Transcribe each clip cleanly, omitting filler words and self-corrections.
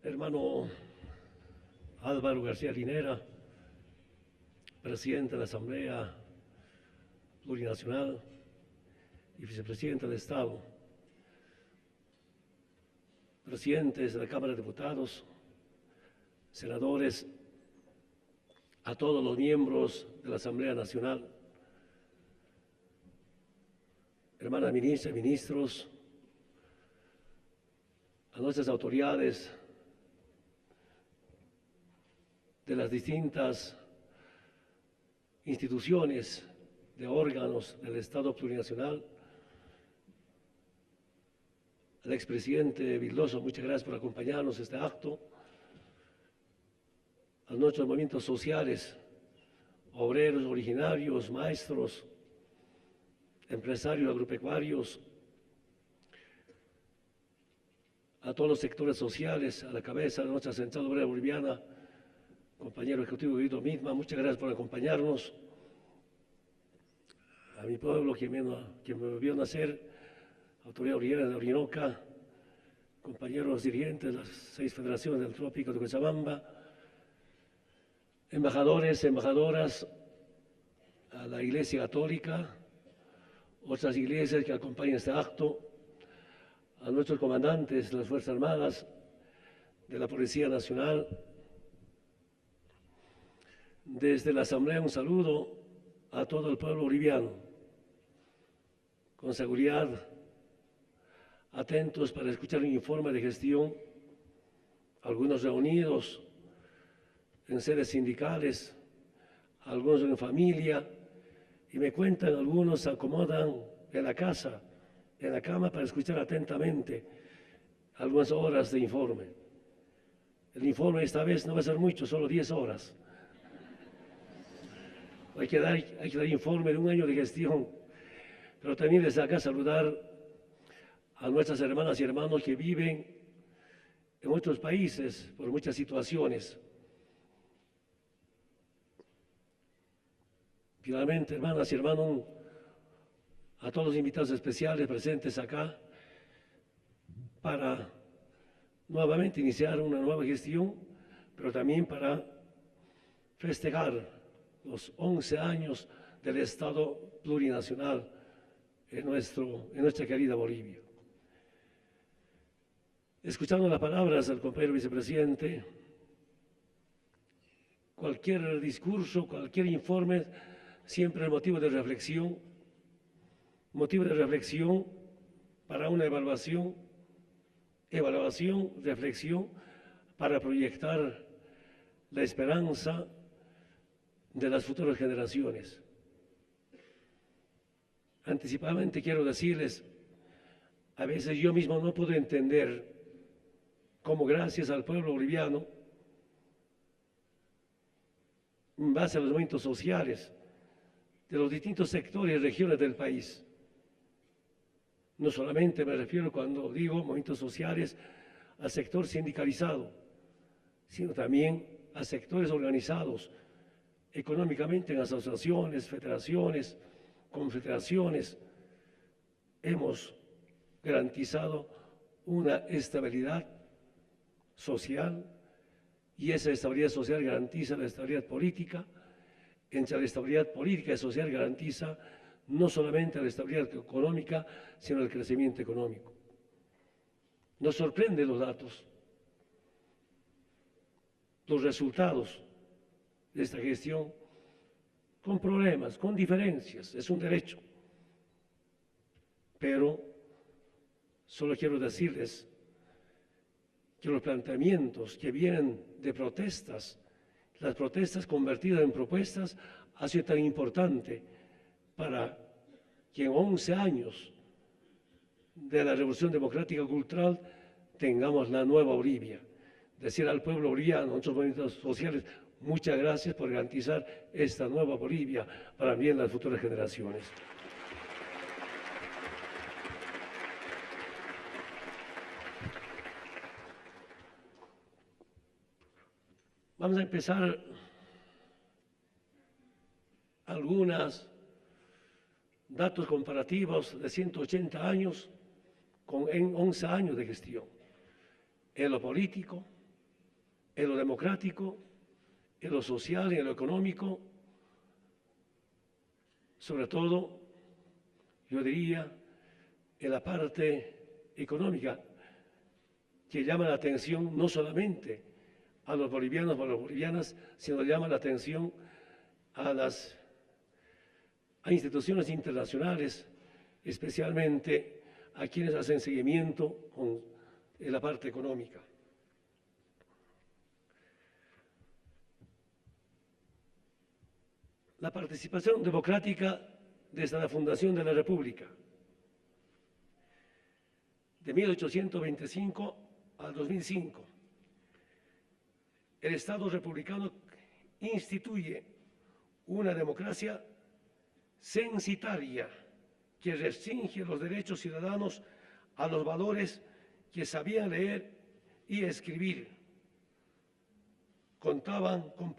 hermano Álvaro García Linera, presidente de la Asamblea Plurinacional y vicepresidente del Estado, presidentes de la Cámara de Diputados, senadores, a todos los miembros de la Asamblea Nacional, hermanas ministras, ministros, a nuestras autoridades de las distintas instituciones de órganos del Estado plurinacional, al expresidente Vildoso, muchas gracias por acompañarnos en este acto, a nuestros movimientos sociales, obreros, originarios, maestros, empresarios agropecuarios, a todos los sectores sociales, a la cabeza de nuestra Central Obrera Boliviana, compañero ejecutivo Guido Mitma, muchas gracias por acompañarnos. A mi pueblo, quien me vio nacer, autoridad original de Orinoca, compañeros dirigentes de las 6 federaciones del Trópico de Cochabamba, embajadores, embajadoras, a la Iglesia Católica, otras iglesias que acompañan este acto, a nuestros comandantes de las Fuerzas Armadas, de la Policía Nacional. Desde la Asamblea un saludo a todo el pueblo boliviano, con seguridad, atentos para escuchar un informe de gestión, algunos reunidos en sedes sindicales, algunos en familia, y me cuentan, algunos se acomodan en la casa, en la cama, para escuchar atentamente algunas horas de informe. El informe esta vez no va a ser mucho, solo 10 horas. Hay que dar informe de un año de gestión, pero también desde acá saludar a nuestras hermanas y hermanos que viven en otros países por muchas situaciones. Finalmente, hermanas y hermanos, a todos los invitados especiales presentes acá para nuevamente iniciar una nueva gestión, pero también para festejar los 11 años del Estado plurinacional en nuestra querida Bolivia. Escuchando las palabras del compañero vicepresidente, cualquier discurso, cualquier informe, siempre es motivo de reflexión para una evaluación, reflexión, para proyectar la esperanza de las futuras generaciones. Anticipadamente quiero decirles, a veces yo mismo no puedo entender cómo, gracias al pueblo boliviano, en base a los movimientos sociales de los distintos sectores y regiones del país, no solamente me refiero, cuando digo movimientos sociales, al sector sindicalizado, sino también a sectores organizados económicamente en asociaciones, federaciones, confederaciones, hemos garantizado una estabilidad social, y esa estabilidad social garantiza la estabilidad política. Entre la estabilidad política y social garantiza no solamente la estabilidad económica, sino el crecimiento económico. Nos sorprenden los datos, los resultados de esta gestión, con problemas, con diferencias, es un derecho. Pero solo quiero decirles que los planteamientos que vienen de protestas, las protestas convertidas en propuestas, ha sido tan importante para que en 11 años de la Revolución Democrática Cultural tengamos la nueva Bolivia. Decir al pueblo boliviano, a nuestros movimientos sociales, muchas gracias por garantizar esta nueva Bolivia para bien las futuras generaciones. Vamos a empezar algunos datos comparativos de 180 años en 11 años de gestión. En lo político, en lo democrático, en lo social y en lo económico, sobre todo, yo diría, en la parte económica, que llama la atención no solamente a los bolivianos o a las bolivianas, sino llama la atención a instituciones internacionales, especialmente a quienes hacen seguimiento en la parte económica. La participación democrática desde la fundación de la República. De 1825 al 2005, el Estado republicano instituye una democracia censitaria que restringe los derechos ciudadanos a los valores que sabían leer y escribir, contaban con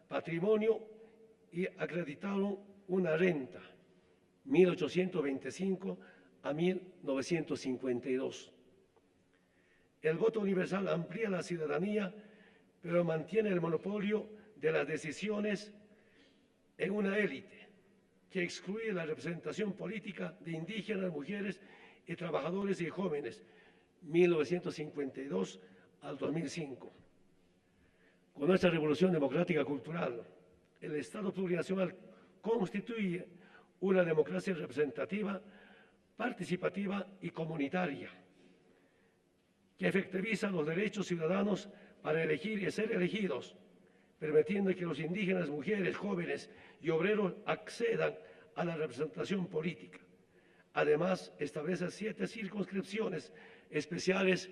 patrimonio y acreditaron una renta, 1825 a 1952. El voto universal amplía la ciudadanía, pero mantiene el monopolio de las decisiones en una élite que excluye la representación política de indígenas, mujeres y trabajadores y jóvenes, 1952 al 2005. Con nuestra revolución democrática cultural, el Estado plurinacional constituye una democracia representativa, participativa y comunitaria, que efectiviza los derechos ciudadanos para elegir y ser elegidos, permitiendo que los indígenas, mujeres, jóvenes y obreros accedan a la representación política. Además, establece 7 circunscripciones especiales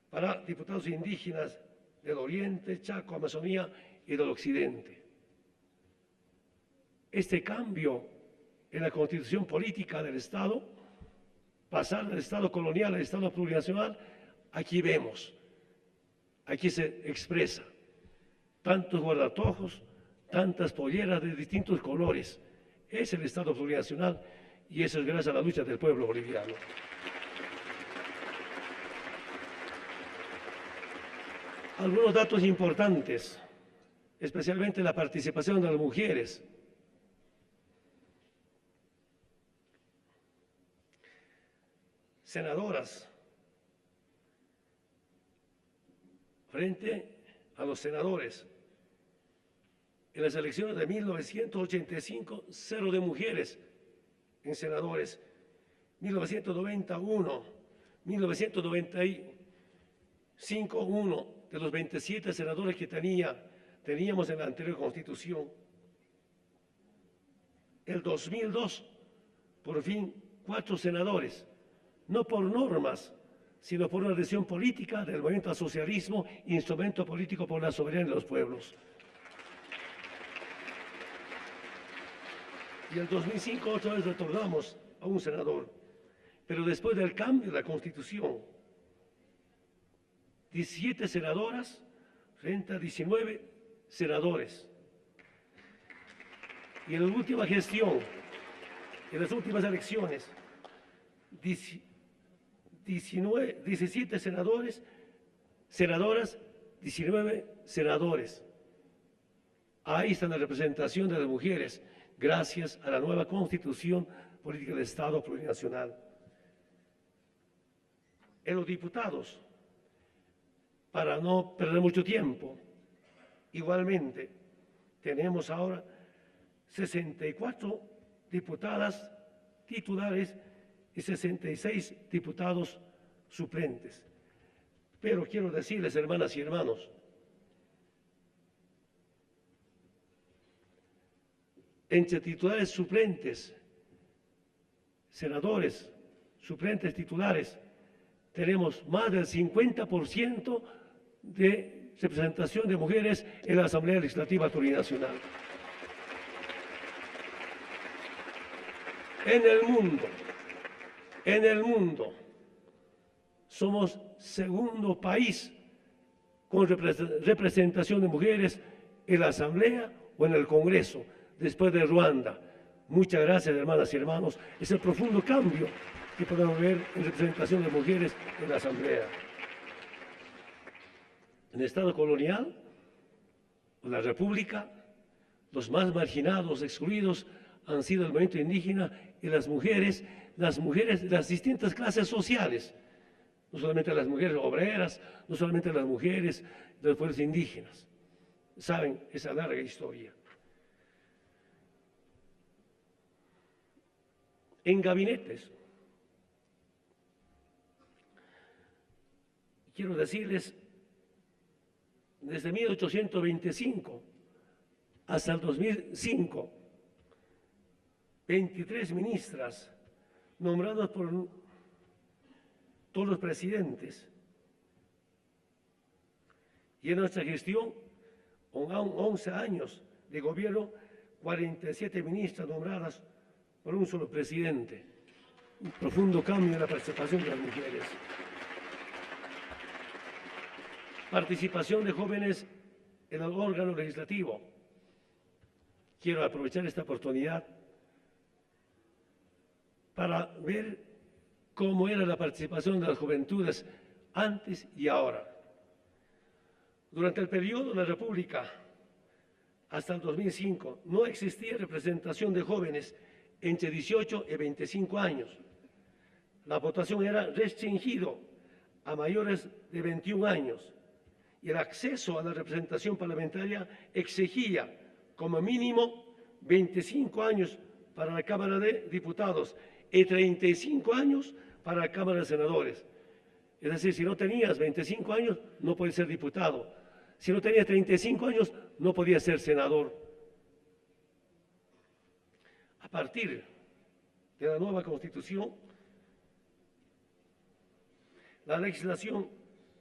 para diputados indígenas del Oriente, Chaco, Amazonía y del Occidente. Este cambio en la constitución política del Estado, pasar del Estado colonial al Estado plurinacional, aquí vemos, aquí se expresa tantos guardatojos, tantas polleras de distintos colores. Es el Estado plurinacional y eso es gracias a la lucha del pueblo boliviano. Algunos datos importantes, especialmente la participación de las mujeres. Senadoras, frente a los senadores. En las elecciones de 1985, 0 de mujeres en senadores. 1991, 1995, 1 de los 27 senadores que teníamos en la anterior Constitución. El 2002, por fin, 4 senadores. No por normas, sino por una decisión política del movimiento al socialismo, instrumento político por la soberanía de los pueblos. Y en 2005 otra vez retornamos a un senador, pero después del cambio de la Constitución, 17 senadoras frente a 19 senadores. Y en la última gestión, en las últimas elecciones, 17 senadoras, 19 senadores. Ahí está la representación de las mujeres, gracias a la nueva Constitución Política del Estado Plurinacional. En los diputados, para no perder mucho tiempo, igualmente tenemos ahora 64 diputadas titulares y 66 diputados suplentes. Pero quiero decirles, hermanas y hermanos, entre titulares suplentes, senadores, suplentes titulares, tenemos más del 50% de representación de mujeres en la Asamblea Legislativa Plurinacional. En el mundo, somos segundo país con representación de mujeres en la Asamblea o en el Congreso, después de Ruanda. Muchas gracias, hermanas y hermanos. Es el profundo cambio que podemos ver en representación de mujeres en la Asamblea. En el Estado colonial, la República, los más marginados, excluidos, han sido el movimiento indígena y las mujeres de las distintas clases sociales, no solamente las mujeres obreras, no solamente las mujeres de los pueblos indígenas. Saben esa larga historia. En gabinetes, quiero decirles, desde 1825 hasta el 2005, 23 ministras nombradas por todos los presidentes. Y en nuestra gestión, con 11 años de gobierno, 47 ministras nombradas por un solo presidente. Un profundo cambio en la participación de las mujeres. Participación de jóvenes en el órgano legislativo. Quiero aprovechar esta oportunidad para ver cómo era la participación de las juventudes antes y ahora. Durante el periodo de la República, hasta el 2005, no existía representación de jóvenes entre 18 y 25 años. La votación era restringida a mayores de 21 años y el acceso a la representación parlamentaria exigía como mínimo 25 años para la Cámara de Diputados y 35 años para la Cámara de Senadores. Es decir, si no tenías 25 años, no podías ser diputado. Si no tenías 35 años, no podías ser senador. A partir de la nueva Constitución, la legislación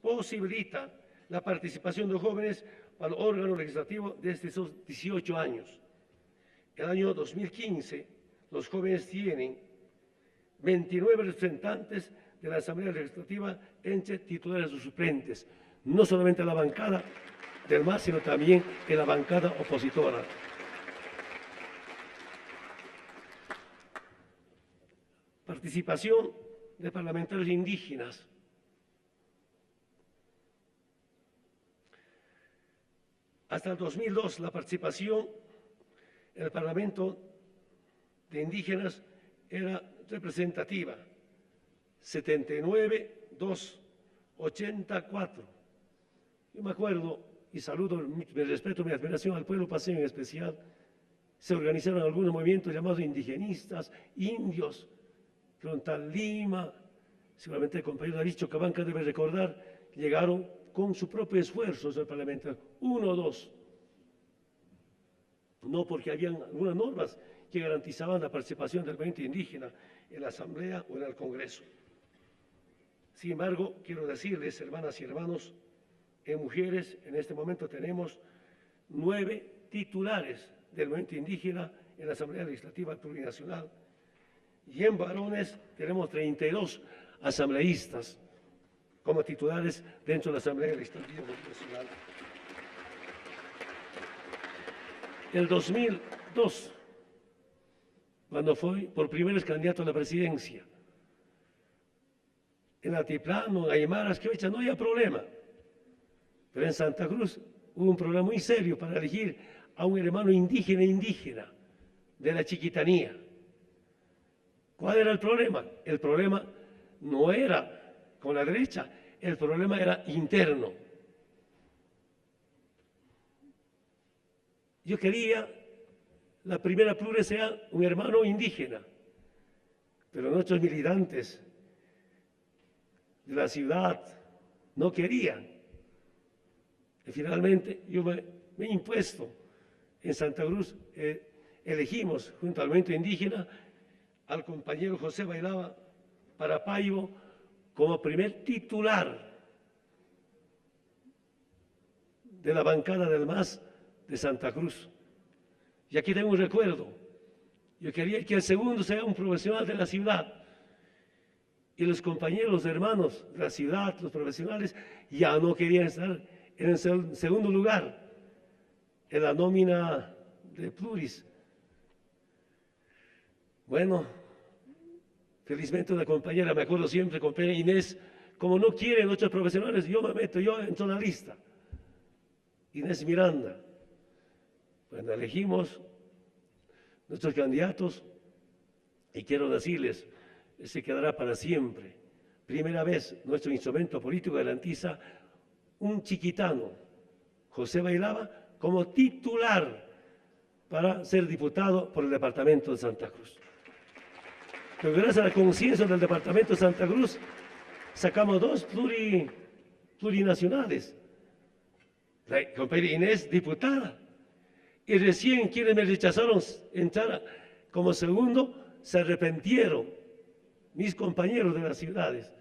posibilita la participación de jóvenes para el órgano legislativo desde esos 18 años. El año 2015, los jóvenes tienen 29 representantes de la Asamblea Legislativa entre titulares o suplentes, no solamente en la bancada del MAS, sino también en la bancada opositora. Participación de parlamentarios indígenas. Hasta el 2002, la participación en el Parlamento de indígenas era representativa, 79-2, 84. Yo me acuerdo y saludo, mi respeto, mi admiración al pueblo paceño en especial. Se organizaron algunos movimientos llamados indigenistas, indios, Frontal Lima, seguramente el compañero David Chocabanca debe recordar, llegaron con su propio esfuerzo al Parlamento, 1 o 2. No porque habían algunas normas que garantizaban la participación del movimiento indígena en la Asamblea o en el Congreso. Sin embargo, quiero decirles, hermanas y hermanos, en mujeres en este momento tenemos 9 titulares del movimiento indígena en la Asamblea Legislativa Plurinacional y en varones tenemos 32 asambleístas como titulares dentro de la Asamblea Legislativa Plurinacional. El 2002, cuando fui por primera vez candidato a la presidencia, en Altiplano, en Aymaras, que no había problema. Pero en Santa Cruz hubo un problema muy serio para elegir a un hermano indígena de la Chiquitanía. ¿Cuál era el problema? El problema no era con la derecha, el problema era interno. Yo quería la primera plure sea un hermano indígena, pero nuestros militantes de la ciudad no querían. Y finalmente yo me he impuesto en Santa Cruz, elegimos junto al movimiento indígena al compañero José Bailaba Parapaibo como primer titular de la bancada del MAS de Santa Cruz. Y aquí tengo un recuerdo. Yo quería que el segundo sea un profesional de la ciudad. Y los compañeros, los hermanos de la ciudad, los profesionales, ya no querían estar en el segundo lugar en la nómina de pluris. Bueno, felizmente una compañera, me acuerdo siempre, compañera Inés, como no quieren otros profesionales, yo me meto, yo entro en la lista. Inés Miranda. Cuando elegimos nuestros candidatos, y quiero decirles, se quedará para siempre. Primera vez nuestro instrumento político garantiza un chiquitano, José Bailaba, como titular para ser diputado por el departamento de Santa Cruz. Pero gracias a la conciencia del departamento de Santa Cruz, sacamos dos plurinacionales. La compañera Inés, diputada, y recién quienes me rechazaron entrar como segundo, se arrepintieron, mis compañeros de las ciudades.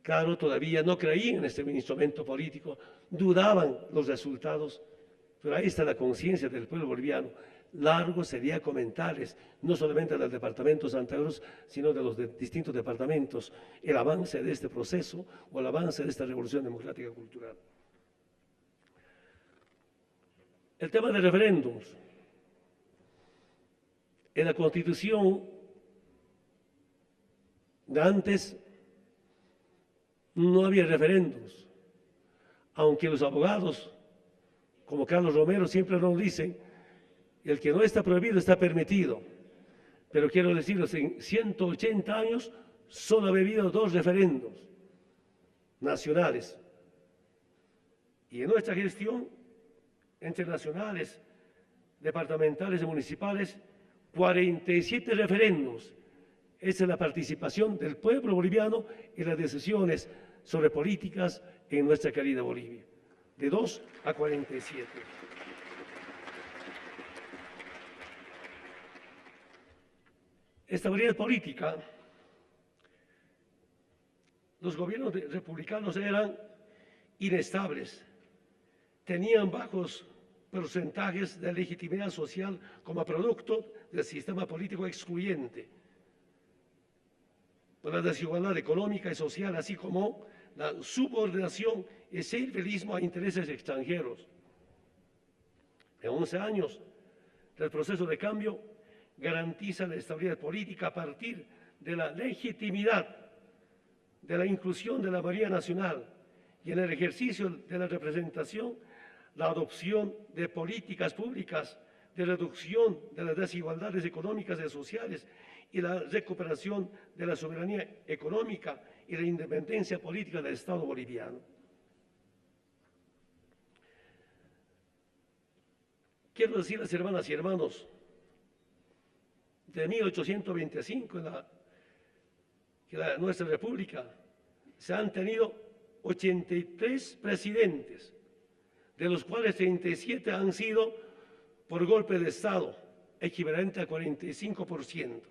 Claro, todavía no creían en este instrumento político, dudaban los resultados, pero ahí está la conciencia del pueblo boliviano. Largo sería comentarles, no solamente del departamento de Santa Cruz, sino de los distintos departamentos, el avance de este proceso o el avance de esta revolución democrática cultural. El tema de referéndums. En la Constitución de antes no había referéndums, aunque los abogados, como Carlos Romero, siempre nos dicen, el que no está prohibido está permitido. Pero quiero decirles, en 180 años solo ha habido 2 referéndums nacionales. Y en nuestra gestión, entre nacionales, departamentales y municipales, 47 referéndums. Esa es la participación del pueblo boliviano en las decisiones sobre políticas en nuestra querida Bolivia. De 2 a 47. Estabilidad política. Los gobiernos republicanos eran inestables, tenían bajos porcentajes de legitimidad social como producto del sistema político excluyente, por la desigualdad económica y social, así como la subordinación y servilismo a intereses extranjeros. En 11 años del proceso de cambio, garantiza la estabilidad política a partir de la legitimidad, de la inclusión de la mayoría nacional y en el ejercicio de la representación, la adopción de políticas públicas de reducción de las desigualdades económicas y sociales y la recuperación de la soberanía económica y la independencia política del Estado boliviano. Quiero decirles, hermanas y hermanos, de 1825 nuestra república se han tenido 83 presidentes, de los cuales 37 han sido por golpe de Estado, equivalente al 45%.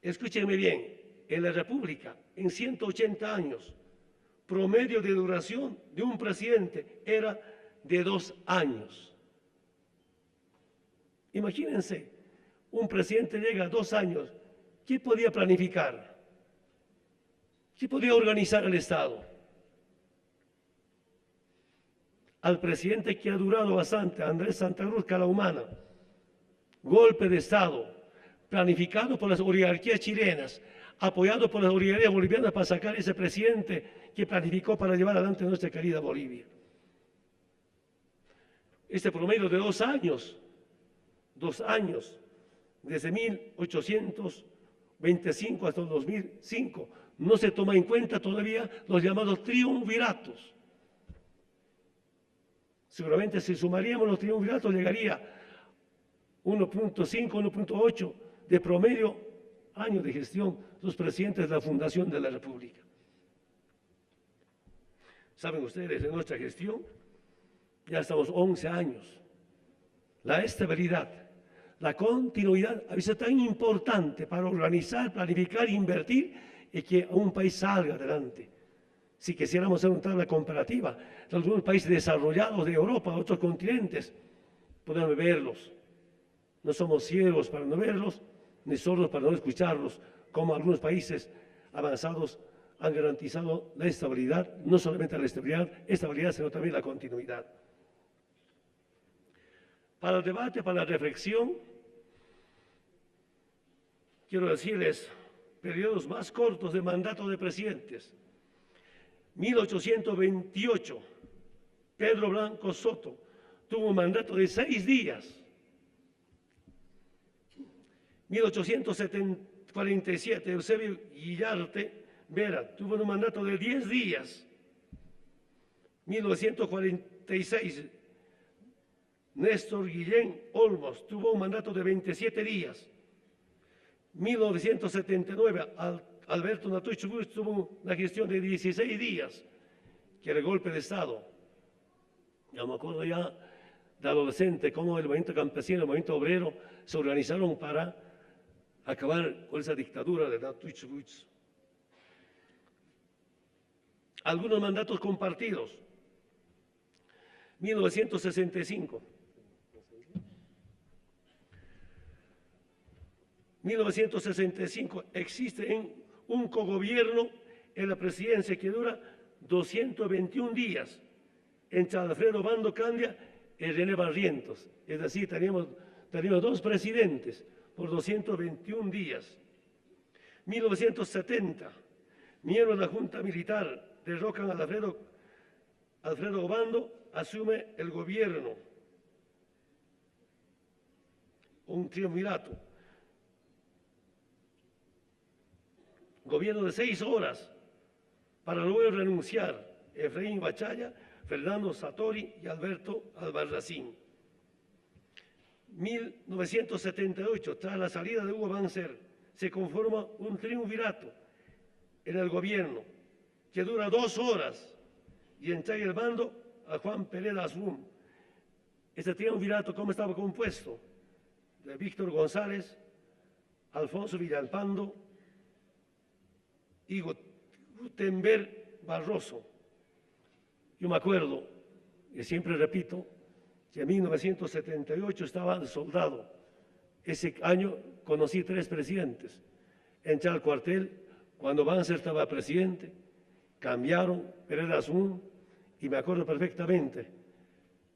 Escúchenme bien, en la República, en 180 años, promedio de duración de un presidente era de 2 años. Imagínense, un presidente llega a 2 años, ¿qué podía planificar? ¿Qué podía organizar el Estado? Al presidente que ha durado bastante, Andrés Santa Cruz Calahumana, golpe de Estado, planificado por las oligarquías chilenas, apoyado por las oligarquías bolivianas para sacar ese presidente que planificó para llevar adelante nuestra querida Bolivia. Este promedio de 2 años, 2 años, desde 1825 hasta el 2005, no se toma en cuenta todavía los llamados triunviratos. Seguramente si sumaríamos los triunviratos llegaría 1.5, 1.8 de promedio años de gestión los presidentes de la fundación de la República. Saben ustedes, en nuestra gestión ya estamos 11 años. La estabilidad, la continuidad a veces es tan importante para organizar, planificar, invertir y que un país salga adelante. Si quisiéramos hacer una tabla comparativa de algunos países desarrollados de Europa, de otros continentes, podemos verlos. No somos ciegos para no verlos, ni sordos para no escucharlos, como algunos países avanzados han garantizado la estabilidad, no solamente la estabilidad, sino también la continuidad. Para el debate, para la reflexión, quiero decirles, periodos más cortos de mandato de presidentes. 1828, Pedro Blanco Soto tuvo un mandato de 6 días. 1847, Eusebio Guillarte Vera tuvo un mandato de 10 días. 1946, Néstor Guillén Olmos tuvo un mandato de 27 días. 1979, Alberto Natucho Bush tuvo una gestión de 16 días, que era el golpe de Estado. Yo me acuerdo ya de adolescente cómo el movimiento campesino, el movimiento obrero se organizaron para acabar con esa dictadura de Natucho Bush. Algunos mandatos compartidos. 1965. 1965 existe un cogobierno en la presidencia que dura 221 días entre Alfredo Bando Candia y René Barrientos. Es decir, teníamos 2 presidentes por 221 días. 1970, miembros de la Junta Militar derrocan a Alfredo Bando, asume el gobierno. Un triunvirato. Gobierno de 6 horas para luego renunciar Efraín Bachaya, Fernando Satori y Alberto Albarracín. 1978, tras la salida de Hugo Banzer, se conforma un triunvirato en el gobierno que dura 2 horas y entrega el mando a Juan Pereda Azún. Este triunvirato, ¿cómo estaba compuesto? De Víctor González, Alfonso Villalpando y Gutenberg Barroso. Yo me acuerdo, y siempre repito, que en 1978 estaba de soldado. Ese año conocí 3 presidentes. Entré al cuartel cuando Banzer estaba presidente, cambiaron, Pereda Azún, y me acuerdo perfectamente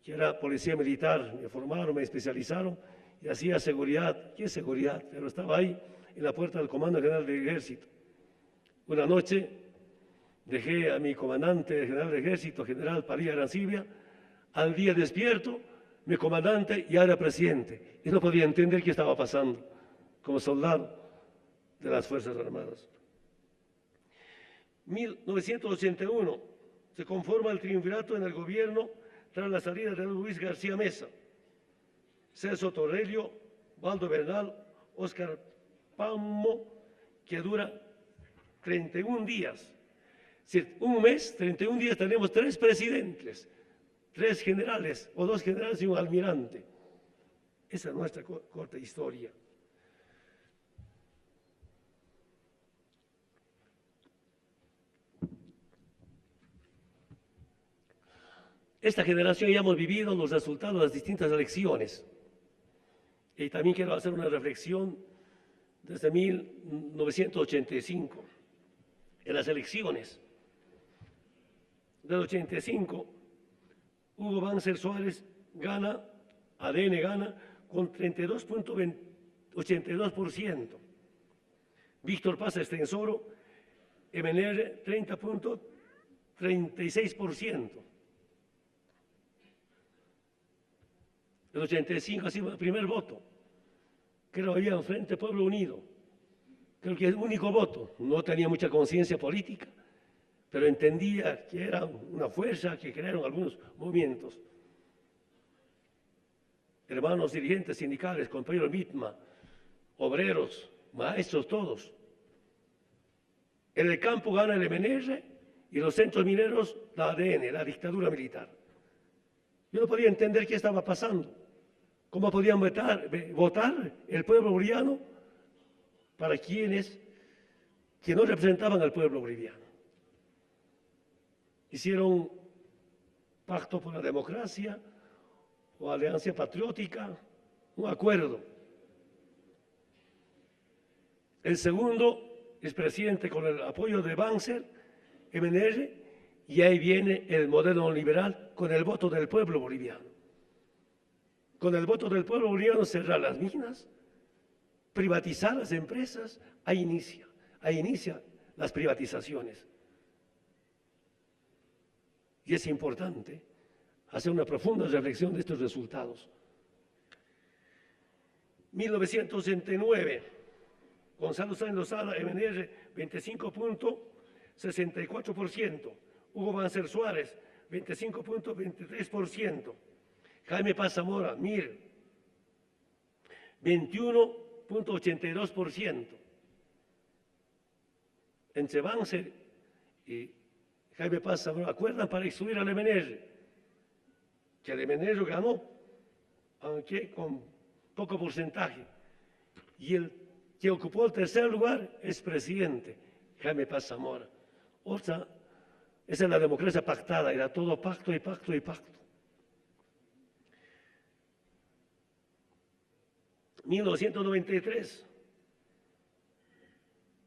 que era policía militar, me formaron, me especializaron y hacía seguridad. ¿Qué seguridad? Pero estaba ahí en la puerta del Comando General del Ejército. Una noche dejé a mi comandante general de Ejército, general Padilla Arancibia, al día despierto, mi comandante ya era presidente y no podía entender qué estaba pasando como soldado de las Fuerzas Armadas. 1981 se conforma el triunvirato en el gobierno tras la salida de Luis García Mesa, Celso Torrelio, Waldo Bernal, Óscar Pamo, que dura 31 días. Si un mes, 31 días, tenemos 3 presidentes, 3 generales o 2 generales y un almirante. Esa es nuestra corta historia. Esta generación ya hemos vivido los resultados de las distintas elecciones. Y también quiero hacer una reflexión desde 1985. En las elecciones del 85, Hugo Banzer Suárez gana, ADN gana con 32.82%. Víctor Paz Estensoro, MNR 30.36%. El 85 ha sido el primer voto. Creo que había un Frente Pueblo Unido. Creo que es el único voto. No tenía mucha conciencia política, pero entendía que era una fuerza que crearon algunos movimientos. Hermanos dirigentes sindicales, compañeros Mitma, obreros, maestros, todos. En el campo gana el MNR y los centros mineros la ADN, la dictadura militar. Yo no podía entender qué estaba pasando. ¿Cómo podían votar el pueblo boliviano para quienes que no representaban al pueblo boliviano? Hicieron pacto por la democracia o alianza patriótica, un acuerdo. El segundo es presidente con el apoyo de Banzer, MNR, y ahí viene el modelo liberal con el voto del pueblo boliviano. Con el voto del pueblo boliviano cerrar las minas, privatizar las empresas, ahí inicia las privatizaciones. Y es importante hacer una profunda reflexión de estos resultados. 1969, Gonzalo Sáenz Lozada, MNR, 25.64%. Hugo Banzer Suárez, 25.23%. Jaime Paz Zamora, MIR, 21.82%. Entre Banzer y Jaime Paz Zamora, acuerdan para excluir al MNR, que el MNR ganó, aunque con poco porcentaje. Y el que ocupó el tercer lugar es presidente, Jaime Paz Zamora. Esa es la democracia pactada, era todo pacto y pacto y pacto. 1993,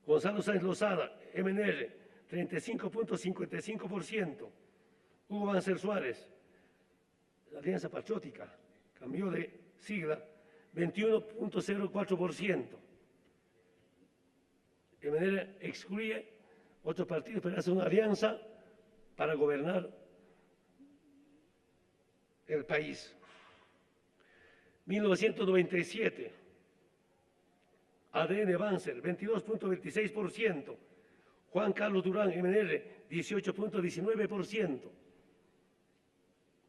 Gonzalo Sáenz Lozada, MNR, 35.55%. Hugo Banzer Suárez, la Alianza Patriótica, cambió de sigla, 21.04%. MNR excluye otros partidos, pero hace una alianza para gobernar el país. 1997, ADN Banzer, 22.26%. Juan Carlos Durán, MNR, 18.19%.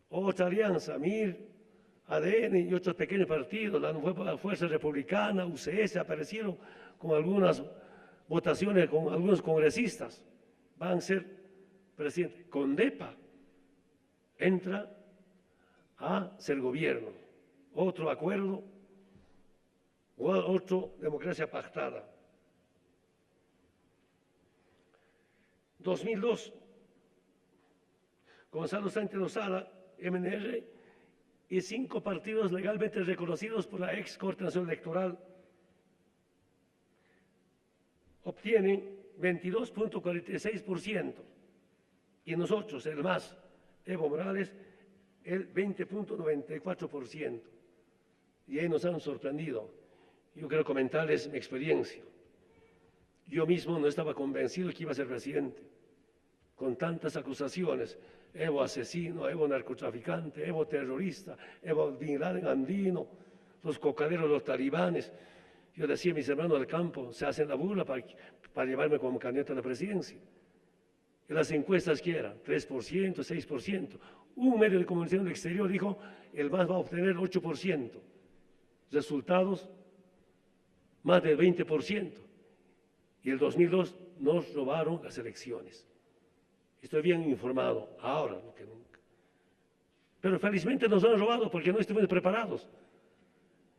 Otra alianza, MIR, ADN y otros pequeños partidos, la Fuerza Republicana, UCS, aparecieron con algunas votaciones con algunos congresistas. Van a ser presidente. CONDEPA entra a ser gobierno. Otro acuerdo, otra democracia pactada. 2002, Gonzalo Sáenz Lozada, MNR, y 5 partidos legalmente reconocidos por la ex Corte Nacional Electoral obtienen 22.46%, y nosotros, el MAS, Evo Morales, el 20.94%. Y ahí nos han sorprendido. Yo quiero comentarles mi experiencia. Yo mismo no estaba convencido que iba a ser presidente, con tantas acusaciones. Evo asesino, Evo narcotraficante, Evo terrorista, Evo Bin Laden andino, los cocaderos, los talibanes. Yo decía a mis hermanos del campo, se hacen la burla para llevarme como candidato a la presidencia. Y las encuestas que eran, 3%, 6%. Un medio de comunicación del exterior dijo, el MAS va a obtener 8%. Resultados, más del 20%. Y el 2002 nos robaron las elecciones. Estoy bien informado, ahora lo que nunca. Pero felizmente nos han robado porque no estuvimos preparados.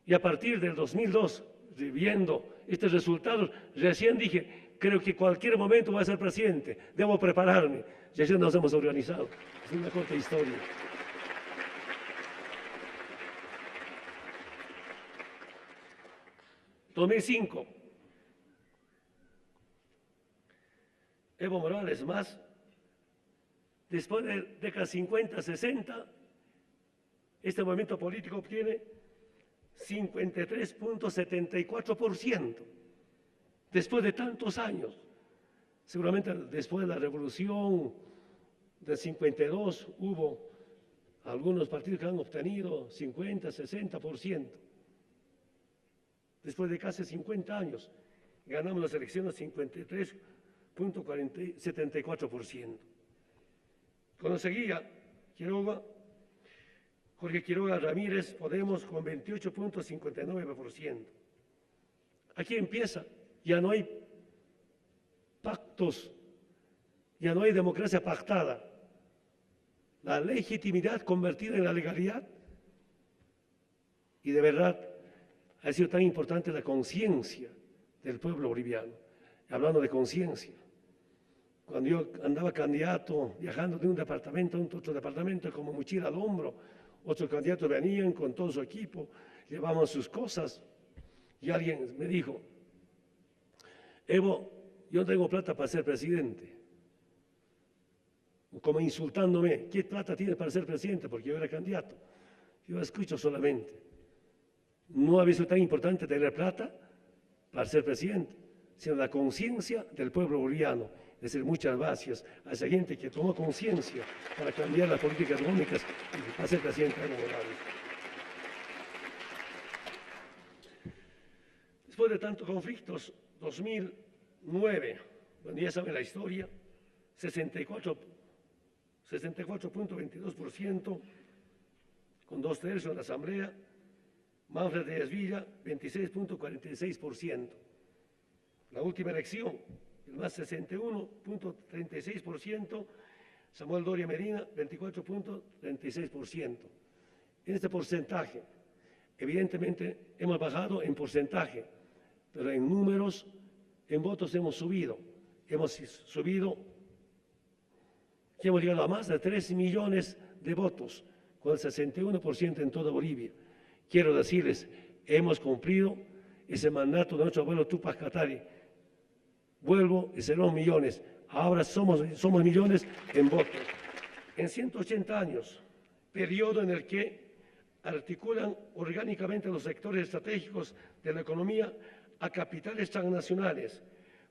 Y a partir del 2002, viendo estos resultados, recién dije, creo que cualquier momento voy a ser presidente, debo prepararme. Recién nos hemos organizado. Es una corta historia. En 2005, Evo Morales más, después de décadas 50, 60, este movimiento político obtiene 53.74%. Después de tantos años, seguramente después de la revolución del 52 hubo algunos partidos que han obtenido 50, 60%. Después de casi 50 años, ganamos las elecciones 53.74%. Cuando seguía Jorge Quiroga Ramírez, Podemos, con 28.59%. Aquí empieza, ya no hay pactos, ya no hay democracia pactada. La legitimidad convertida en la legalidad. Y de verdad, ha sido tan importante la conciencia del pueblo boliviano. Hablando de conciencia, cuando yo andaba candidato, viajando de un departamento a otro departamento, como mochila al hombro, otros candidatos venían con todo su equipo, llevaban sus cosas, y alguien me dijo, Evo, yo no tengo plata para ser presidente. Como insultándome, ¿qué plata tienes para ser presidente? Porque yo era candidato. Yo escucho solamente. No había sido tan importante tener plata para ser presidente, sino la conciencia del pueblo boliviano, decir muchas gracias a esa gente que tomó conciencia para cambiar las políticas económicas y para ser presidente Evo Morales. Después de tantos conflictos, 2009, bueno, ya saben la historia, 64.22%, con 2/3 en la Asamblea. Manfred Díaz Villa, 26.46%. La última elección, el más 61.36%, Samuel Doria Medina, 24.36%. En este porcentaje, evidentemente hemos bajado en porcentaje, pero en números, en votos hemos subido. Hemos subido, hemos llegado a más de 3 millones de votos, con el 61% en toda Bolivia. Quiero decirles, hemos cumplido ese mandato de nuestro abuelo Túpac Katari. Vuelvo y serán millones. Ahora somos millones en votos. En 180 años, periodo en el que articulan orgánicamente los sectores estratégicos de la economía a capitales transnacionales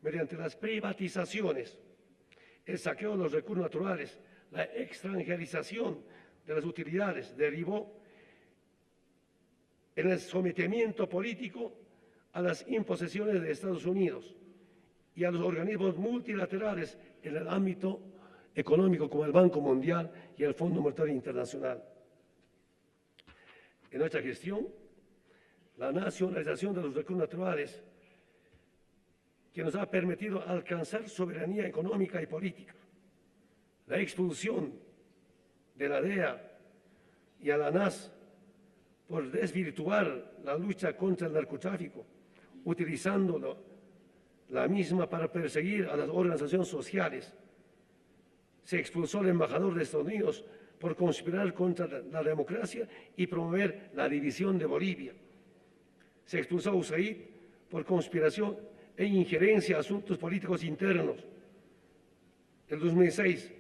mediante las privatizaciones, el saqueo de los recursos naturales, la extranjerización de las utilidades, derivó en el sometimiento político a las imposiciones de Estados Unidos y a los organismos multilaterales en el ámbito económico como el Banco Mundial y el Fondo Monetario Internacional. En nuestra gestión, la nacionalización de los recursos naturales que nos ha permitido alcanzar soberanía económica y política, la expulsión de la DEA y a la ANAS por desvirtuar la lucha contra el narcotráfico, utilizando la misma para perseguir a las organizaciones sociales. Se expulsó al embajador de Estados Unidos por conspirar contra la democracia y promover la división de Bolivia. Se expulsó a USAID por conspiración e injerencia a asuntos políticos internos. En 2006,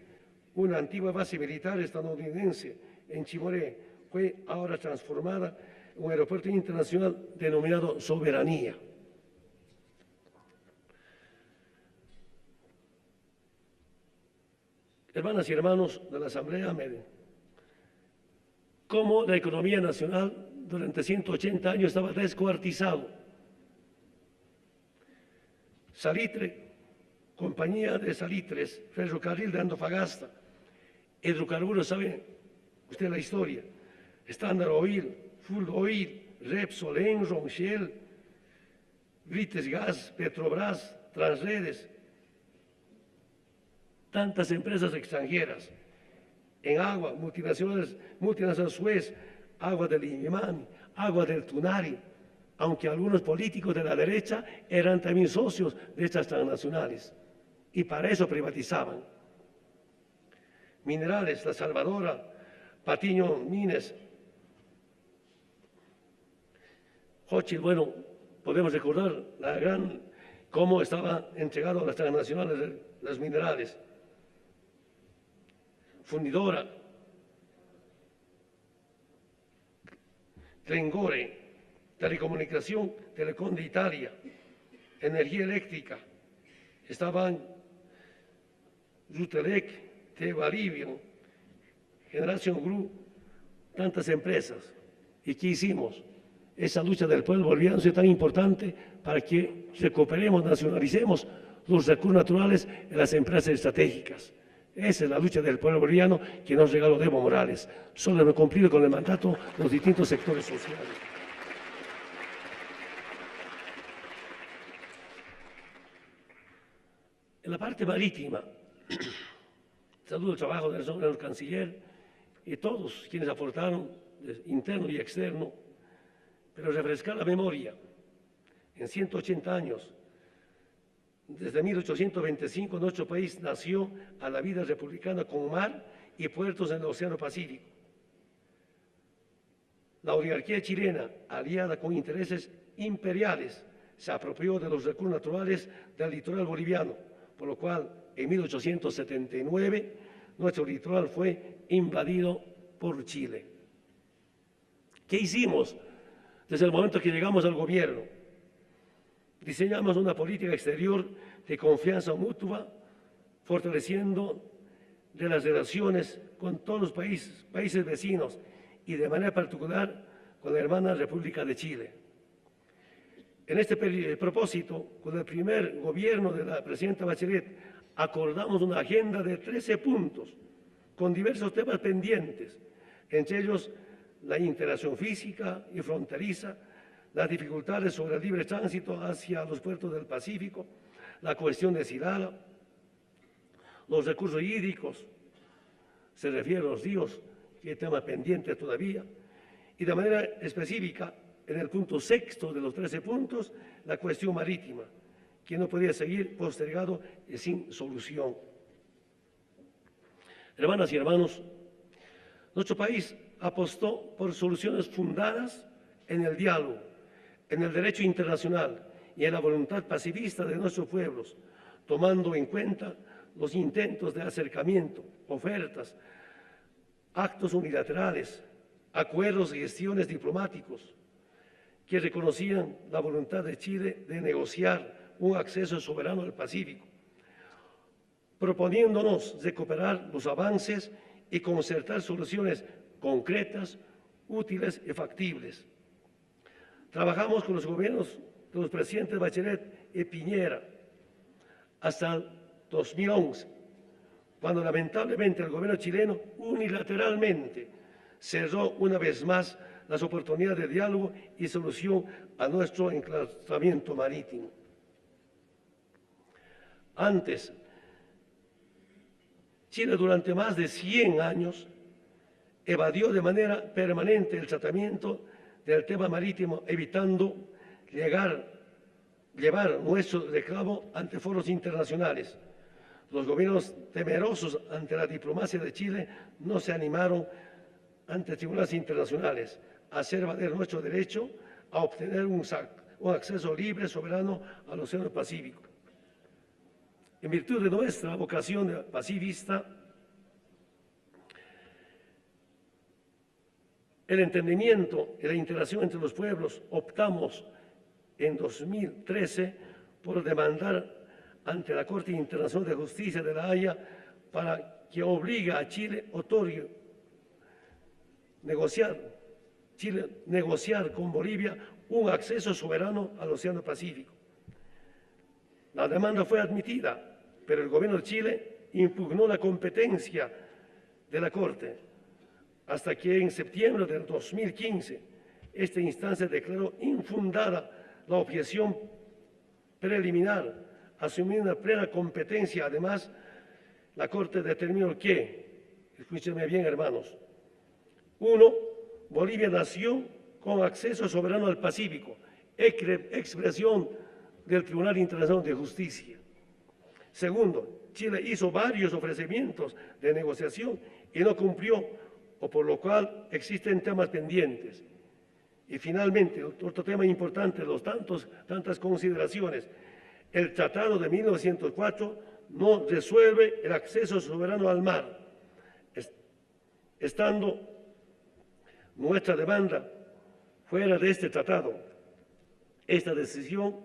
una antigua base militar estadounidense en Chimoré fue ahora transformada en un aeropuerto internacional denominado Soberanía. Hermanas y hermanos de la Asamblea, cómo la economía nacional durante 180 años estaba descuartizado. Salitre, compañía de salitres, ferrocarril de Antofagasta, hidrocarburos, ¿sabe usted la historia? Standard Oil, Full Oil, Repsol, Enron, Shell, British Gas, Petrobras, Transredes, tantas empresas extranjeras, en agua, multinacionales Suez, agua del Ingemani, agua del Tunari, aunque algunos políticos de la derecha eran también socios de estas transnacionales, y para eso privatizaban. Minerales, La Salvadora, Patiño Mines, Xochitl, bueno, podemos recordar cómo estaba entregado a las transnacionales de los minerales. Fundidora, Glengore, Telecomunicación, Telecom de Italia, Energía Eléctrica, estaban Rutelec, Tevalivion, Generación Group, tantas empresas. ¿Y qué hicimos? Esa lucha del pueblo boliviano es tan importante para que recuperemos, nacionalicemos los recursos naturales en las empresas estratégicas. Esa es la lucha del pueblo boliviano que nos regaló Evo Morales. Solo hemos cumplido con el mandato de los distintos sectores sociales. En la parte marítima, saludo el trabajo del señor canciller y todos quienes aportaron, interno y externo, pero refrescar la memoria. En 180 años, desde 1825, nuestro país nació a la vida republicana con mar y puertos en el Océano Pacífico. La oligarquía chilena, aliada con intereses imperiales, se apropió de los recursos naturales del litoral boliviano, por lo cual en 1879 nuestro litoral fue invadido por Chile. ¿Qué hicimos desde el momento que llegamos al gobierno? Diseñamos una política exterior de confianza mutua fortaleciendo de las relaciones con todos los países vecinos y de manera particular con la hermana República de Chile. En este propósito, con el primer gobierno de la presidenta Bachelet, acordamos una agenda de 13 puntos con diversos temas pendientes, entre ellos la integración física y fronteriza, las dificultades sobre el libre tránsito hacia los puertos del Pacífico, la cuestión de Silala, los recursos hídricos, se refiere a los ríos, que es tema pendiente todavía, y de manera específica, en el punto sexto de los 13 puntos, la cuestión marítima, que no podía seguir postergado y sin solución. Hermanas y hermanos, nuestro país apostó por soluciones fundadas en el diálogo, en el derecho internacional y en la voluntad pacifista de nuestros pueblos, tomando en cuenta los intentos de acercamiento, ofertas, actos unilaterales, acuerdos y gestiones diplomáticos que reconocían la voluntad de Chile de negociar un acceso soberano al Pacífico, proponiéndonos recuperar los avances y concertar soluciones concretas, útiles y factibles. Trabajamos con los gobiernos de los presidentes Bachelet y Piñera hasta el 2011, cuando lamentablemente el gobierno chileno unilateralmente cerró una vez más las oportunidades de diálogo y solución a nuestro enclaustramiento marítimo. Antes, Chile durante más de 100 años evadió de manera permanente el tratamiento del tema marítimo, evitando llevar nuestro reclamo ante foros internacionales. Los gobiernos temerosos ante la diplomacia de Chile no se animaron ante tribunales internacionales a hacer valer nuestro derecho a obtener un acceso libre, soberano al Océano Pacífico. En virtud de nuestra vocación pacifista, el entendimiento y la integración entre los pueblos, optamos en 2013 por demandar ante la Corte Internacional de Justicia de La Haya para que obligue a Chile negociar con Bolivia un acceso soberano al Océano Pacífico. La demanda fue admitida, pero el gobierno de Chile impugnó la competencia de la Corte, hasta que en septiembre del 2015 esta instancia declaró infundada la objeción preliminar, asumiendo una plena competencia. Además, la Corte determinó que, escúchenme bien hermanos, 1. Bolivia nació con acceso soberano al Pacífico, expresión del Tribunal Internacional de Justicia. 2. Chile hizo varios ofrecimientos de negociación y no cumplió, o por lo cual existen temas pendientes. Y finalmente, otro tema importante, tantas consideraciones, el Tratado de 1904 no resuelve el acceso soberano al mar, estando nuestra demanda fuera de este tratado. Esta decisión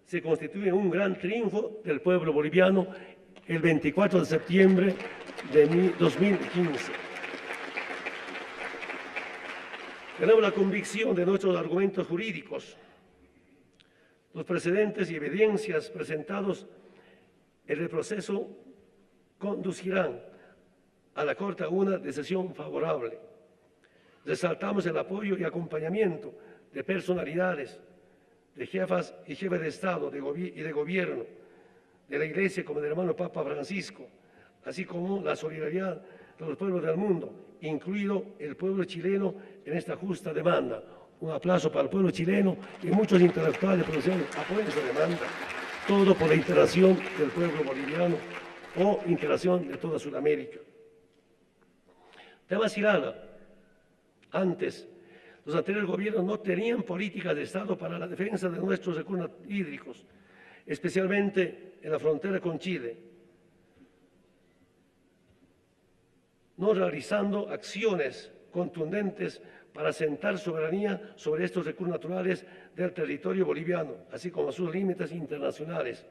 se constituye un gran triunfo del pueblo boliviano el 24 de septiembre de 2015. Tenemos la convicción de nuestros argumentos jurídicos, los precedentes y evidencias presentados en el proceso conducirán a la Corte a una decisión favorable. Resaltamos el apoyo y acompañamiento de personalidades, de jefas y jefes de Estado y de Gobierno, de la Iglesia como del hermano Papa Francisco, así como la solidaridad de los pueblos del mundo, incluido el pueblo chileno en esta justa demanda. Un aplauso para el pueblo chileno y muchos intelectuales profesionales apoyan esa demanda, todo por la integración del pueblo boliviano o integración de toda Sudamérica. Tema Silala. Antes, los anteriores gobiernos no tenían políticas de Estado para la defensa de nuestros recursos hídricos, especialmente en la frontera con Chile, no realizando acciones contundentes para asentar soberanía sobre estos recursos naturales del territorio boliviano, así como sus límites internacionales.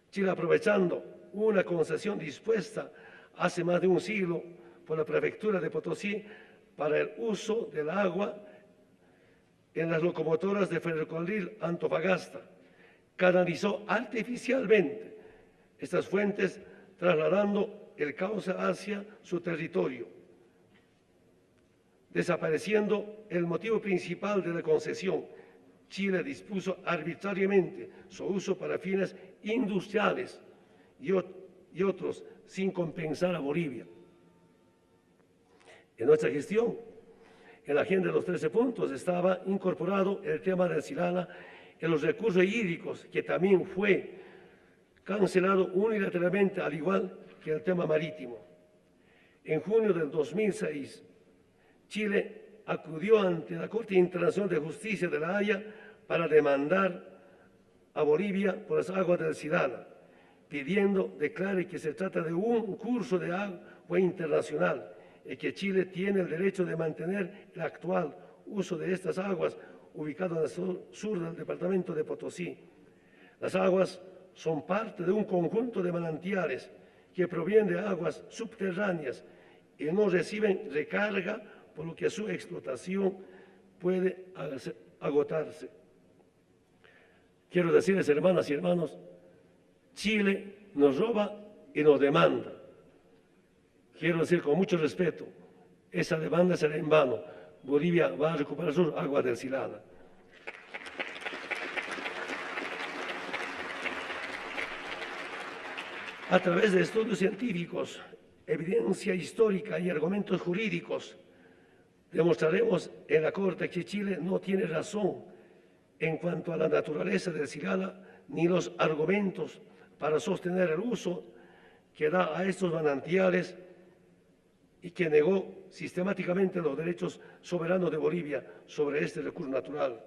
Chile, aprovechando una concesión dispuesta hace más de un siglo por la prefectura de Potosí para el uso del agua en las locomotoras de ferrocarril Antofagasta. Canalizó artificialmente estas fuentes, trasladando el cauce hacia su territorio, desapareciendo el motivo principal de la concesión. Chile dispuso arbitrariamente su uso para fines industriales y otros, sin compensar a Bolivia. En nuestra gestión, en la agenda de los 13 puntos, estaba incorporado el tema del Silala en los recursos hídricos, que también fue cancelado unilateralmente, al igual que el tema marítimo. En junio del 2006, Chile acudió ante la Corte Internacional de Justicia de La Haya para demandar a Bolivia por las aguas del Silala, pidiendo declare que se trata de un curso de agua internacional y que Chile tiene el derecho de mantener el actual uso de estas aguas ubicado en el sur del departamento de Potosí. Las aguas son parte de un conjunto de manantiales que provienen de aguas subterráneas y no reciben recarga, por lo que su explotación puede agotarse. Quiero decirles, hermanas y hermanos, Chile nos roba y nos demanda. Quiero decir con mucho respeto, esa demanda será en vano. Bolivia va a recuperar sus aguas del Silala. A través de estudios científicos, evidencia histórica y argumentos jurídicos, demostraremos en la Corte que Chile no tiene razón en cuanto a la naturaleza del Silala ni los argumentos para sostener el uso que da a estos manantiales y que negó sistemáticamente los derechos soberanos de Bolivia sobre este recurso natural.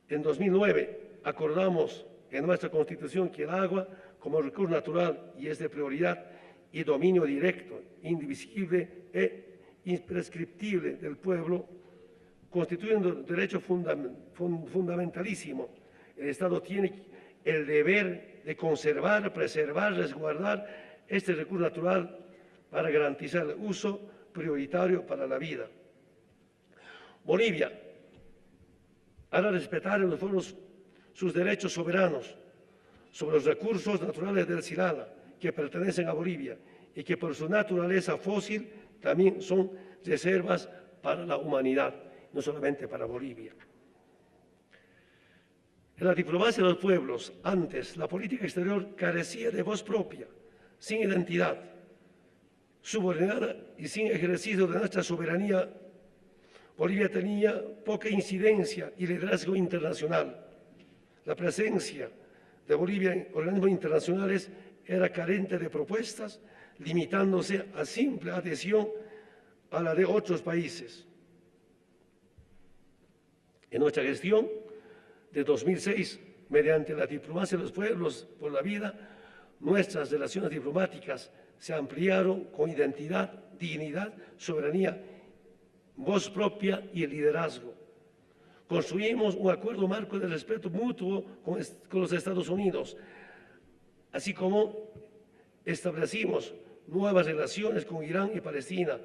En 2009 acordamos en nuestra Constitución que el agua como recurso natural y es de prioridad y dominio directo, indivisible e imprescriptible del pueblo, constituyendo un derecho fundamentalísimo. El Estado tiene el deber de conservar, preservar, resguardar este recurso natural para garantizar el uso prioritario para la vida. Bolivia hará respetar en los foros sus derechos soberanos sobre los recursos naturales del Silala que pertenecen a Bolivia y que por su naturaleza fósil también son reservas para la humanidad, no solamente para Bolivia. En la diplomacia de los pueblos, antes la política exterior carecía de voz propia, sin identidad, subordinada y sin ejercicio de nuestra soberanía. Bolivia tenía poca incidencia y liderazgo internacional. La presencia de Bolivia en organismos internacionales era carente de propuestas, limitándose a simple adhesión a la de otros países. En nuestra gestión de 2006, mediante la diplomacia de los pueblos por la vida, nuestras relaciones diplomáticas se ampliaron con identidad, dignidad, soberanía, voz propia y liderazgo. Construimos un acuerdo marco de respeto mutuo con los Estados Unidos, así como establecimos nuevas relaciones con Irán y Palestina,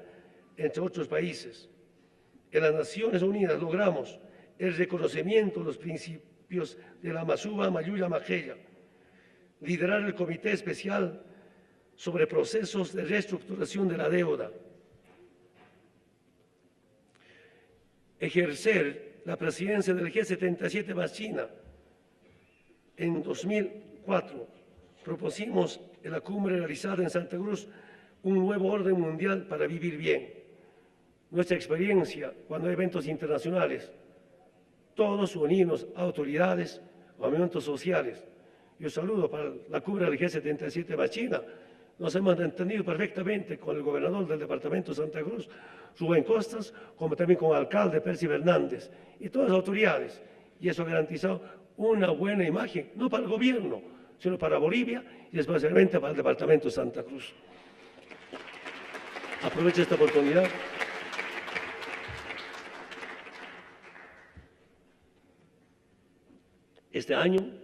entre otros países. En las Naciones Unidas logramos el reconocimiento de los principios de la Masuba Mayuya Majeya, liderar el Comité Especial sobre procesos de reestructuración de la deuda, ejercer la presidencia del G77 más China. En 2004 propusimos en la cumbre realizada en Santa Cruz un nuevo orden mundial para vivir bien. Nuestra experiencia cuando hay eventos internacionales, todos unimos autoridades, movimientos sociales. Yo saludo para la cumbre del G77 más China. Nos hemos entendido perfectamente con el gobernador del departamento de Santa Cruz, Rubén Costas, como también con el alcalde Percy Fernández y todas las autoridades. Y eso ha garantizado una buena imagen, no para el gobierno, sino para Bolivia y especialmente para el departamento de Santa Cruz. Aprovecho esta oportunidad este año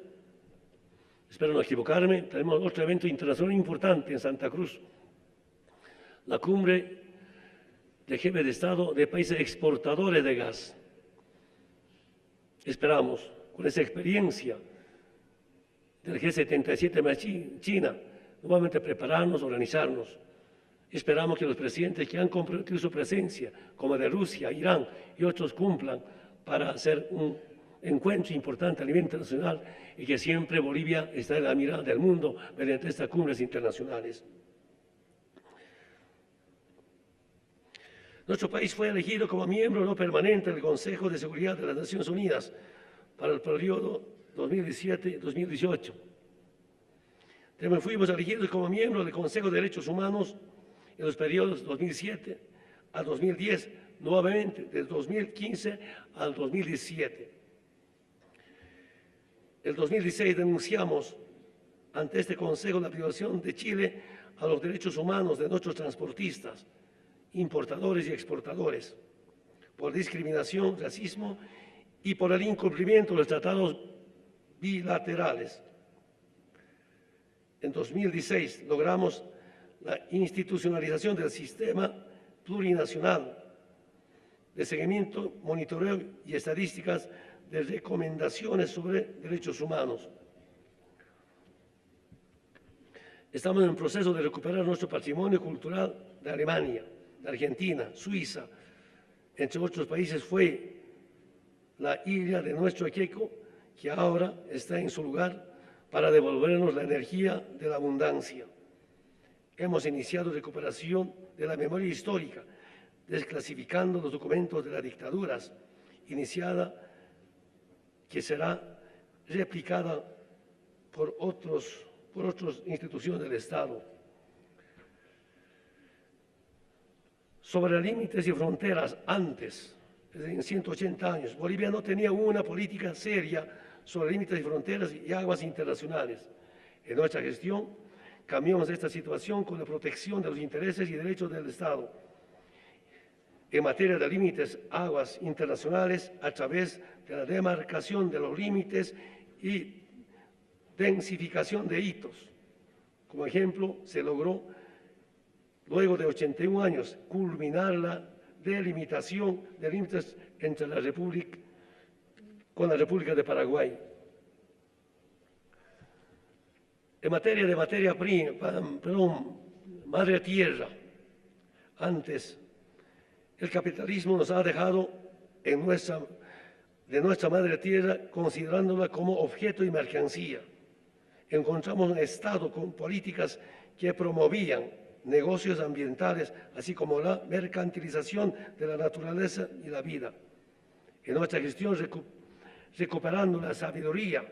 espero no equivocarme, tenemos otro evento internacional importante en Santa Cruz, la cumbre de jefes de Estado de países exportadores de gas. Esperamos, con esa experiencia del G77 más China, nuevamente prepararnos, organizarnos. Esperamos que los presidentes que han comprometido su presencia, como de Rusia, Irán y otros, cumplan para hacer un encuentro importante a nivel internacional y que siempre Bolivia está en la mirada del mundo mediante estas cumbres internacionales. Nuestro país fue elegido como miembro no permanente del Consejo de Seguridad de las Naciones Unidas para el periodo 2017-2018. También fuimos elegidos como miembro del Consejo de Derechos Humanos en los periodos 2007 a 2010, nuevamente del 2015 al 2017. En 2016 denunciamos ante este Consejo la violación de Chile a los derechos humanos de nuestros transportistas, importadores y exportadores, por discriminación, racismo y por el incumplimiento de los tratados bilaterales. En 2016 logramos la institucionalización del sistema plurinacional de seguimiento, monitoreo y estadísticas de recomendaciones sobre derechos humanos. Estamos en el proceso de recuperar nuestro patrimonio cultural de Alemania, de Argentina, Suiza, entre otros países. Fue la isla de nuestro Equeco, que ahora está en su lugar para devolvernos la energía de la abundancia. Hemos iniciado recuperación de la memoria histórica, desclasificando los documentos de las dictaduras, iniciada que será replicada por otras instituciones del Estado. Sobre límites y fronteras, antes, en 180 años, Bolivia no tenía una política seria sobre límites y fronteras y aguas internacionales. En nuestra gestión, cambiamos esta situación con la protección de los intereses y derechos del Estado en materia de límites, aguas internacionales, a través de la demarcación de los límites y densificación de hitos. Como ejemplo, se logró, luego de 81 años, culminar la delimitación de límites entre la República con la República de Paraguay. En materia de madre tierra, antes, el capitalismo nos ha dejado de nuestra madre tierra, considerándola como objeto y mercancía. Encontramos un Estado con políticas que promovían negocios ambientales, así como la mercantilización de la naturaleza y la vida. En nuestra gestión, recuperando la sabiduría,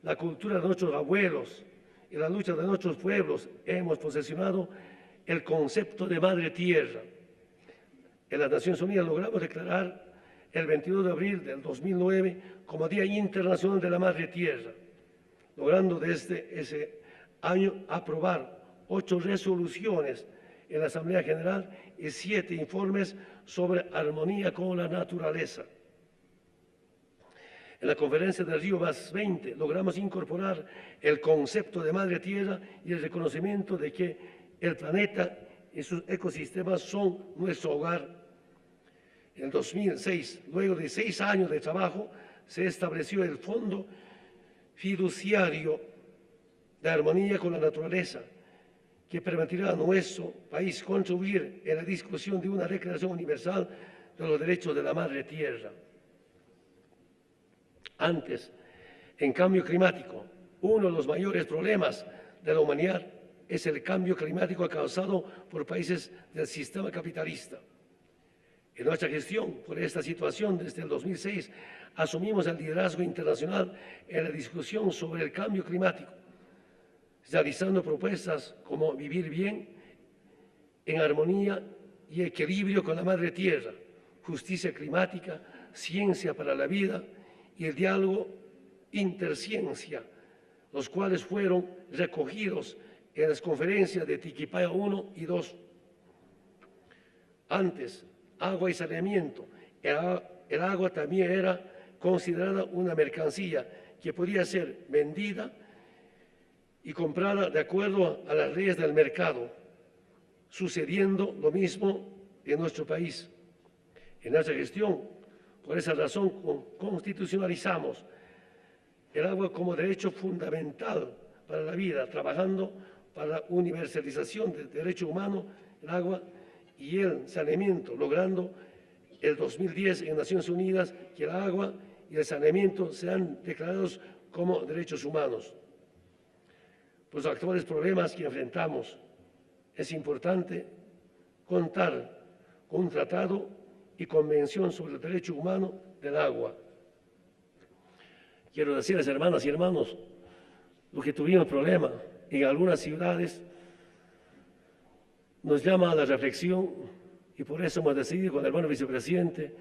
la cultura de nuestros abuelos y la lucha de nuestros pueblos, hemos posesionado el concepto de madre tierra. En las Naciones Unidas logramos declarar el 22 de abril del 2009 como Día Internacional de la Madre Tierra, logrando desde ese año aprobar 8 resoluciones en la Asamblea General y 7 informes sobre armonía con la naturaleza. En la conferencia del Río +20 logramos incorporar el concepto de Madre Tierra y el reconocimiento de que el planeta y sus ecosistemas son nuestro hogar. En 2006, luego de 6 años de trabajo, se estableció el Fondo Fiduciario de Armonía con la Naturaleza, que permitirá a nuestro país contribuir en la discusión de una Declaración Universal de los Derechos de la Madre Tierra. Antes, en cambio climático, uno de los mayores problemas de la humanidad es el cambio climático causado por países del sistema capitalista. En nuestra gestión por esta situación, desde el 2006, asumimos el liderazgo internacional en la discusión sobre el cambio climático, realizando propuestas como vivir bien, en armonía y equilibrio con la madre tierra, justicia climática, ciencia para la vida y el diálogo interciencia, los cuales fueron recogidos en las conferencias de Tiquipaya 1 y 2. Antes, agua y saneamiento. El agua también era considerada una mercancía que podía ser vendida y comprada de acuerdo a las leyes del mercado, sucediendo lo mismo en nuestro país. En nuestra gestión, por esa razón, constitucionalizamos el agua como derecho fundamental para la vida, trabajando para la universalización del derecho humano, el agua y el saneamiento, logrando el 2010 en Naciones Unidas que el agua y el saneamiento sean declarados como derechos humanos. Por los actuales problemas que enfrentamos, es importante contar con un tratado y convención sobre el derecho humano del agua. Quiero decirles, hermanas y hermanos, lo que tuvimos problema en algunas ciudades nos llama a la reflexión y por eso hemos decidido con el hermano vicepresidente,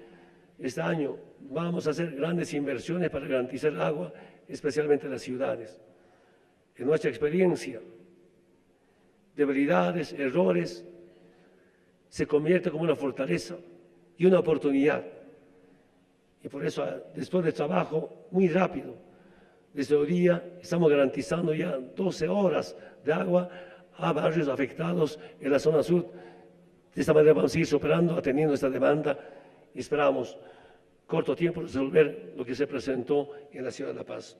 este año vamos a hacer grandes inversiones para garantizar el agua, especialmente en las ciudades. En nuestra experiencia, debilidades, errores, se convierte como una fortaleza y una oportunidad. Y por eso, después del trabajo muy rápido, desde hoy día estamos garantizando ya 12 horas de agua a barrios afectados en la zona sur. De esta manera vamos a ir superando, atendiendo esta demanda y esperamos corto tiempo resolver lo que se presentó en la ciudad de La Paz.